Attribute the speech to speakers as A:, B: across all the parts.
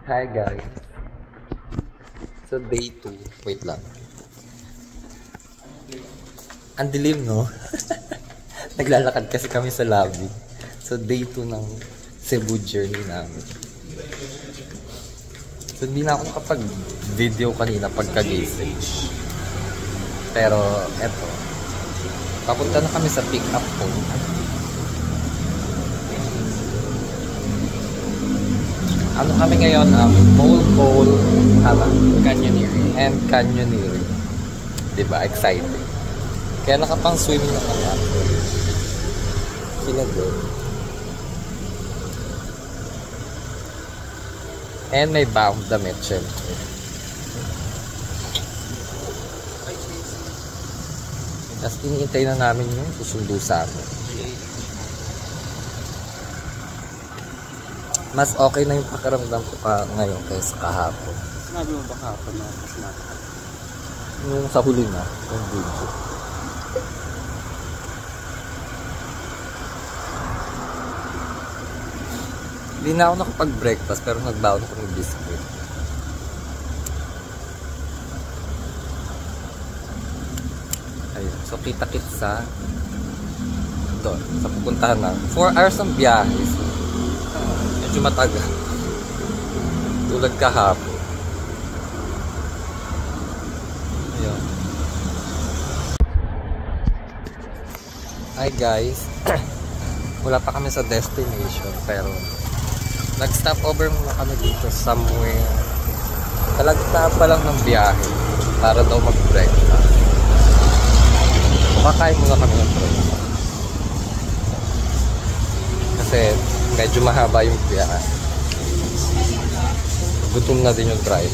A: Hi guys. So day 2. Wait lang. Ang dilim, no? Naglalakad kasi kami sa lobby. So day 2 ng Cebu journey namin. So hindi na ako nakapag-video kanina pagkagising. Pero eto. Papunta na kami sa pick-up point. Ano kami ngayon? Mole Canyoneering and Canyoneering. Diba? Exciting. Kaya nakapang swimming na kami actually. Sila doon. And may baong damit, syempre. Tapos iniintay na namin yung susundo sa amin. Mas okay na yung pakiramdam ko pa ngayon kaysa kahapon.
B: Sinabi mo ba kahapon na sinabi?
A: Yung sa huli na, yung video. Hindi na ako nakapag-breakfast pero nagbaon ako ng biscuit. Ayun. So kita-kits sa doon, sa pupuntahan na. 4 hours ng biyahe. Medyo matagal. Tulad kahapon. Ayun. Hi guys. Wala pa kami sa destination pero nag-stop over muna kami dito somewhere. Talagta pa lang ng biyahe para daw mag-breakfast. Kumakain muna kami ng breakfast. Kasi medyo mahaba yung biyahe. Gutom na din yung drive.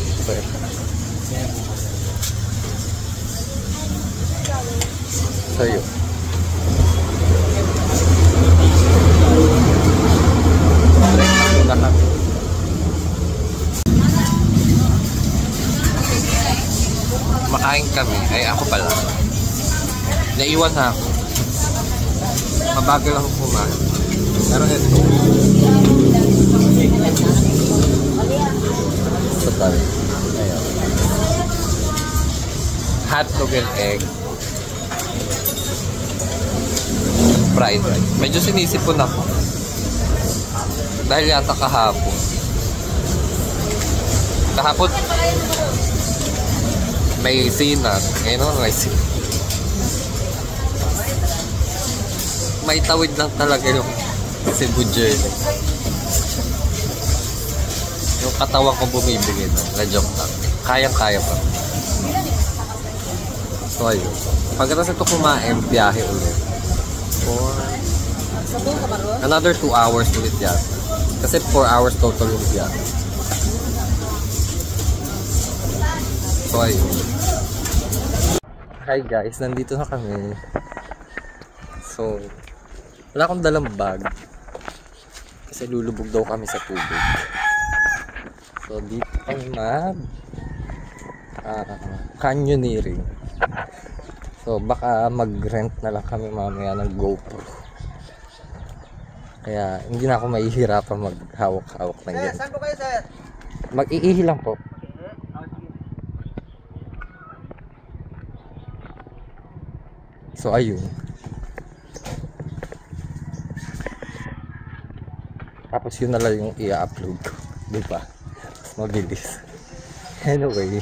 A: So yun. Na kami. Makain kami. Ay ako pala. Naiwan na ako. Mabagal ako kumain. Pero ito. Total. Ayan. Hotdog and egg. Fried rice. Medyo sinisipon ako. Dahil yata kahapon. Kahapon may sinag. Ngayon naman may sinag. May tawid lang talaga yung Cebu journey. Yung katawan ko bumibigay na. Na-joke lang. Kayang-kaya pa. So ayun. Pagkatapos ito kumain, biyahe ulit. For another 2 hours ulit yata. Kasi 4 hours total yung biyahe. So ayun. Hi guys, nandito na kami. So wala akong dalang bag. Kasi lulubog daw kami sa tubig. So dito kami canyoneering. So baka mag-rent na lang kami mamaya ng GoPro. Kaya hindi na ako mahihirapan maghawak-hawak ng ganyan.
B: Saan po kayo, sir?
A: Mag-iihi lang po. So ayun. Tapos yun na lang yung i-upload ko. Diba? Mas mabilis. Anyway.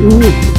C: Mm.